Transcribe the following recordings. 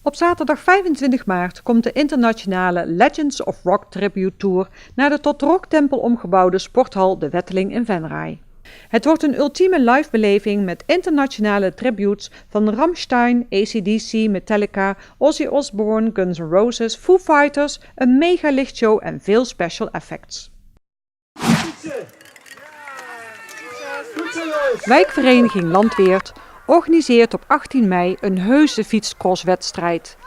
Op zaterdag 25 maart komt de internationale Legends of Rock Tribute Tour naar de tot rocktempel omgebouwde sporthal De Wetteling in Venray. Het wordt een ultieme livebeleving met internationale tributes van Rammstein, AC/DC, Metallica, Ozzy Osbourne, Guns N' Roses, Foo Fighters, een mega lichtshow en veel special effects. Wijkvereniging Landweert organiseert op 18 mei een heuse fietscrosswedstrijd.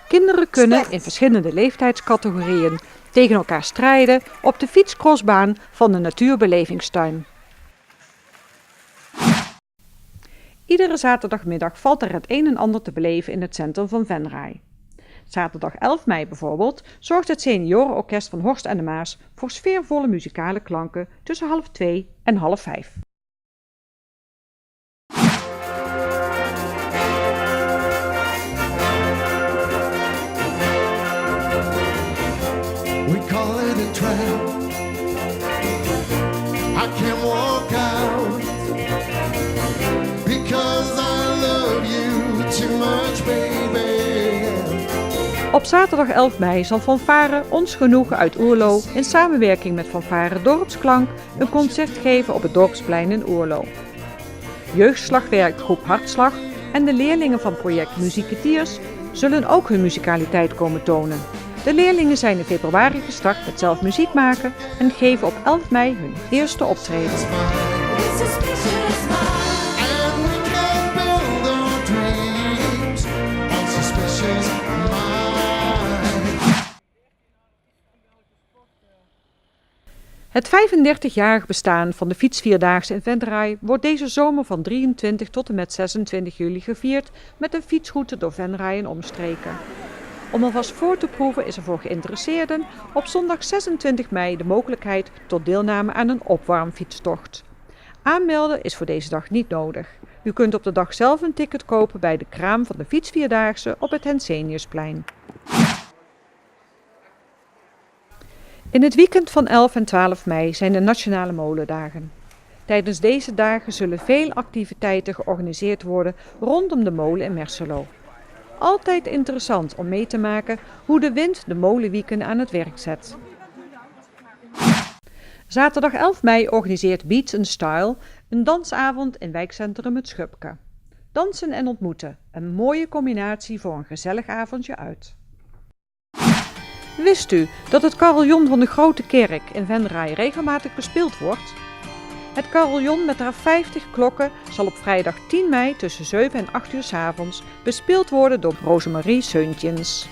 Kinderen kunnen in verschillende leeftijdscategorieën tegen elkaar strijden op de fietscrossbaan van de natuurbelevingstuin. Iedere zaterdagmiddag valt er het een en ander te beleven in het centrum van Venray. Zaterdag 11 mei bijvoorbeeld zorgt het seniorenorkest van Horst en de Maas voor sfeervolle muzikale klanken tussen 14:30 en 17:30. We call it a trap. I can't walk out because I love you too much, baby. Op zaterdag 11 mei zal Fanfare Ons Genoegen uit Oerlo in samenwerking met Fanfare Dorpsklank een concert geven op het Dorpsplein in Oerlo. Jeugdslagwerkgroep Hartslag en de leerlingen van project Muzieketiers zullen ook hun muzikaliteit komen tonen. De leerlingen zijn in februari gestart met zelf muziek maken en geven op 11 mei hun eerste optreden. And we can build our dreams on suspicious minds. Het 35-jarig bestaan van de fietsvierdaagse in Venray wordt deze zomer van 23 tot en met 26 juli gevierd met een fietsroute door Venray en omstreken. Om alvast voor te proeven is er voor geïnteresseerden op zondag 26 mei de mogelijkheid tot deelname aan een opwarmfietstocht. Aanmelden is voor deze dag niet nodig. U kunt op de dag zelf een ticket kopen bij de kraam van de fietsvierdaagse op het Henseniusplein. In het weekend van 11 en 12 mei zijn de Nationale Molendagen. Tijdens deze dagen zullen veel activiteiten georganiseerd worden rondom de molen in Merselo. Altijd interessant om mee te maken hoe de wind de molenwieken aan het werk zet. Zaterdag 11 mei organiseert Beats & Style een dansavond in wijkcentrum Het Schupke. Dansen en ontmoeten, een mooie combinatie voor een gezellig avondje uit. Wist u dat het carillon van de Grote Kerk in Venray regelmatig bespeeld wordt? Het carillon met haar 50 klokken zal op vrijdag 10 mei tussen 7 en 8 uur 's avonds bespeeld worden door Rosemarie Seuntjens.